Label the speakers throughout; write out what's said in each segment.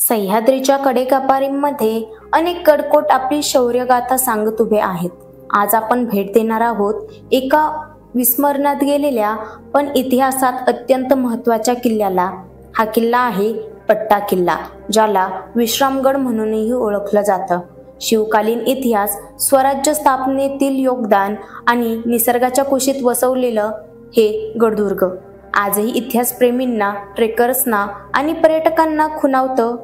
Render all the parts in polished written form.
Speaker 1: सह्याद्रीच्या कडेकपारींमध्ये अनेक गडकोट आपली शौर्यगाथा सांगत उभे आहेत. आज आपण भेट देणार आहोत एका विस्मरणात गेलेल्या पण इतिहासात अत्यंत महत्त्वाच्या किल्ल्याला. हा किल्ला आहे पट्टा किल्ला, ज्याला विश्रामगड म्हणूनही ओळखलं जातं. शिवकालीन इतिहास, स्वराज्य स्थापनेतील योगदान आणि निसर्गाच्या कुशीत वसवलेलं हे गडदुर्ग आजही इतिहासप्रेमींना, ट्रेकर्सना आणि पर्यटकांना खुणावतं.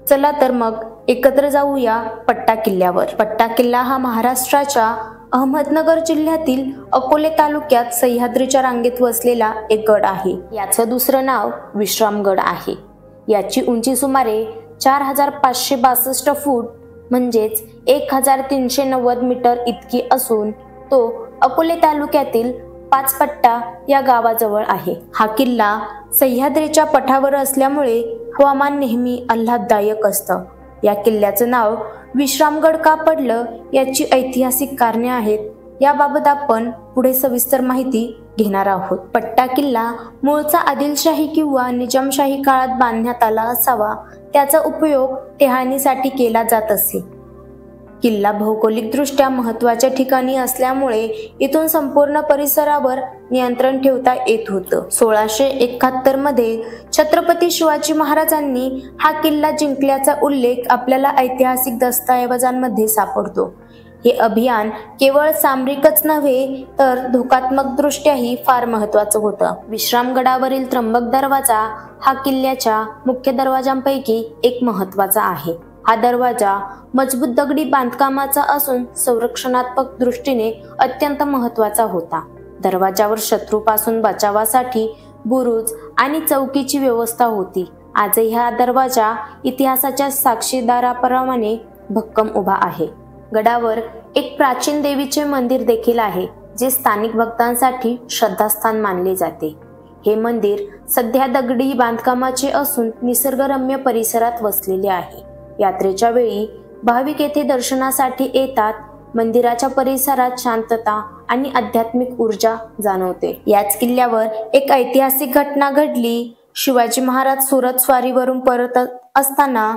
Speaker 1: चला तर मग एकत्र जाऊया पट्टा किल्ल्यावर. पट्टा किल्ला हा महाराष्ट्राच्या अहमदनगर जिल्ह्यातील अकोले तालुक्यात सह्याद्रीच्या रांगेत वसलेला एक गड आहे. याचं दुसरं नाव विश्रामगड आहे. याची उंची सुमारे 4562 फूट म्हणजेच 1390 मीटर इतकी असून तो अकोले तालुक्यातील पाचपट्टा या गावाजवळ आहे. हा किल्ला सह्याद्रीच्या पठावर असल्यामुळे हवामान नेहमी आल्हाददायक असतं. या किल्ल्याचं नाव विश्रामगड का पडलं याची ऐतिहासिक कारणे आहेत. याबाबत आपण पुढे सविस्तर माहिती घेणार आहोत. पट्टा किल्ला मूळचा आदिलशाही किंवा निजामशाही काळात बांधण्यात आला असावा. त्याचा उपयोग टेहानीसाठी केला जात असे. किल्ला भौगोलिकदृष्ट्या महत्त्वाच्या ठिकाणी असल्यामुळे इथून संपूर्ण परिसरावर नियंत्रण ठेवता येत होतं. 1671 मध्ये छत्रपती शिवाजी महाराजांनी हा किल्ला जिंकल्याचा उल्लेख आपल्याला ऐतिहासिक दस्तऐवजांमध्ये सापडतो. हे अभियान केवळ सामरिकच नव्हे तर धोकात्मकदृष्ट्याही फार महत्त्वाचं होतं. विश्रामगडावरील त्र्यंबक दरवाजा हा किल्ल्याच्या मुख्य दरवाजांपैकी एक महत्त्वाचा आहे. हा दरवाजा मजबूत दगडी बांधकामाचा असून संरक्षणात्मक दृष्टीने अत्यंत महत्त्वाचा होता. दरवाजावर शत्रूपासून बचावासाठी बुरुज आणि चौकीची व्यवस्था होती. आजही हा दरवाजा इतिहासाच्या साक्षीदाराप्रमाणे भक्कम उभा आहे. गडावर एक प्राचीन देवीचे मंदिर देखील आहे, जे स्थानिक भक्तांसाठी श्रद्धास्थान मानले जाते. हे मंदिर सध्या दगडी बांधकामाचे असून निसर्गरम्य परिसरात वसलेले आहे. यात्रेच्या वेळी भाविक येथे दर्शनासाठी येतात. मंदिराच्या परिसरात शांतता आणि आध्यात्मिक ऊर्जा जाणवते. याच किल्ल्यावर एक ऐतिहासिक घटना घडली. शिवाजी महाराज सुरत स्वारीवरून परत असताना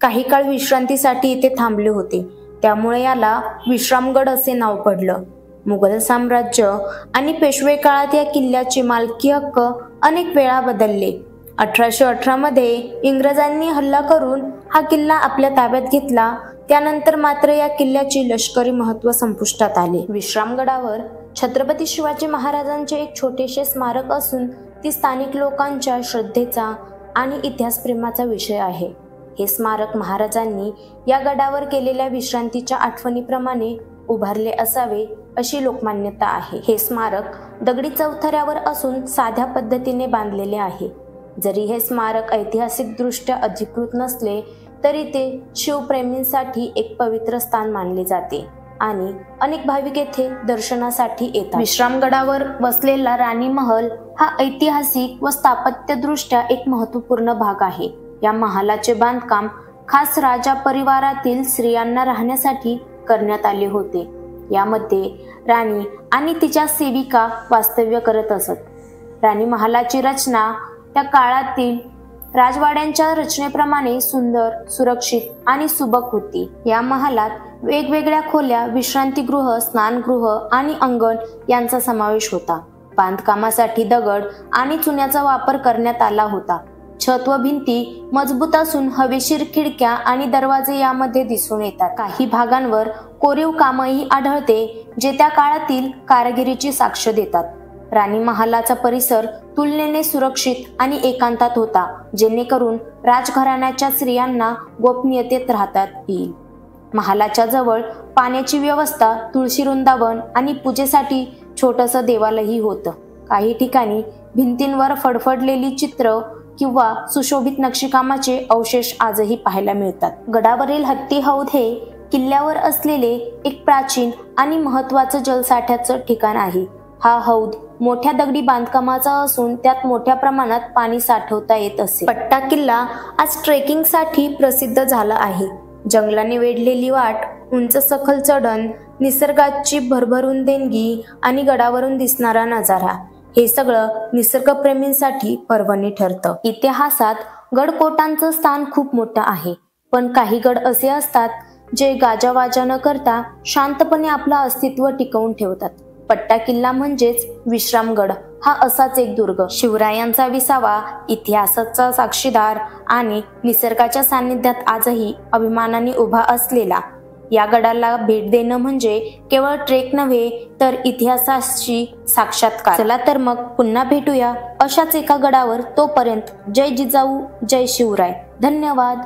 Speaker 1: काही काळ विश्रांतीसाठी इथे थांबले होते. त्यामुळे याला विश्रामगड असे नाव पडलं. मुघल साम्राज्य आणि पेशवे काळात या किल्ल्याचे मालकी हक्क अनेक वेळा बदलले. 1818 मध्ये इंग्रजांनी हल्ला करून हा किल्ला आपल्या ताब्यात घेतला. त्यानंतर मात्र या किल्ल्याचे लष्करी महत्त्व संपुष्टात आले. विश्रामगडावर छत्रपती शिवाजी महाराजांचे एक छोटेसे स्मारक असून ती स्थानिक लोकांच्या श्रद्धेचा आणि इतिहासप्रेमाचा विषय आहे. हे स्मारक महाराजांनी या गडावर केलेल्या विश्रांतीच्या आठवणीप्रमाणे उभारले असावे अशी लोकमान्यता आहे. हे स्मारक दगडी चौथऱ्यावर असून साध्या पद्धतीने बांधलेले आहे. जरी हे स्मारक ऐतिहासिकदृष्ट्या अधिकृत नसले तरी ते शिवप्रेमींसाठी एक पवित्र स्थान मानले जाते आणि अनेक भाविक येथे दर्शनासाठी येतात. विश्रामगडावर वसलेला राणी महल हा ऐतिहासिक व स्थापत्यदृष्ट्या एक महत्त्वपूर्ण भाग आहे. या महालाचे बांधकाम खास राजा परिवारातील स्त्रियांना राहण्यासाठी करण्यात आले होते. यामध्ये राणी आणि तिच्या सेविका वास्तव्य करत असत. राणी महालाची रचना त्या काळातील राजवाड्यांच्या रचनेप्रमाणे सुंदर, सुरक्षित आणि सुबक होती. या महालात वेगवेगळ्या खोल्या, विश्रांतीगृह, स्नानगृह आणि अंगण यांचा समावेश होता. बांधकामासाठी दगड आणि चुन्याचा वापर करण्यात आला होता. छत व भिंती मजबूत असून हवेशीर खिडक्या आणि दरवाजे यामध्ये दिसून येतात. काही भागांवर कोरीव कामही आढळते, जे त्या काळातील कारागिरीची साक्ष देतात. राणी महालाचा परिसर तुलनेने सुरक्षित आणि एकांतात होता, जेणेकरून राजघराण्याच्या स्त्रियांना गोपनीयतेत राहता येईल. महालाच्या जवळ पाण्याची व्यवस्था, तुळशी वृंदावन आणि पूजेसाठी छोटंसं देवालयही होतं. काही ठिकाणी भिंतींवर फडफडलेली चित्र किंवा सुशोभित नक्षीकामाचे अवशेष आजही पाहायला मिळतात. गडावरील हत्ती हौद हे किल्ल्यावर असलेले एक प्राचीन आणि महत्त्वाचं जलसाठ्याचं ठिकाण आहे. हा हौद मोठ्या दगडी बांधकामाचा असून त्यात मोठ्या प्रमाणात पाणी साठवता येत असे. पट्टा किल्ला आज ट्रेकिंगसाठी प्रसिद्ध झाला आहे. जंगलाने वेढलेली वाट, उंच सखल चढण, निसर्गाची भरभरून देणगी आणि गडावरून दिसणारा नजारा हे सगळं निसर्गप्रेमींसाठी पर्वणी ठरतं. इतिहासात गडकोटांचं स्थान खूप मोठं आहे, पण काही गड असे असतात जे गाजावाजा न करता शांतपणे आपलं अस्तित्व टिकवून ठेवतात. पट्टा किल्ला म्हणजेच विश्रामगड हा असाच एक दुर्ग. शिवरायांचा विसावा, इतिहासाचा साक्षीदार आणि निसर्गाच्या सानिध्यात आजही अभिमानाने उभा असलेला या गडाला भेट देणं म्हणजे केवळ ट्रेक नव्हे तर इतिहासाशी साक्षात्कार. चला तर मग पुन्हा भेटूया अशाच एका गडावर. तोपर्यंत जय जिजाऊ, जय शिवराय. धन्यवाद.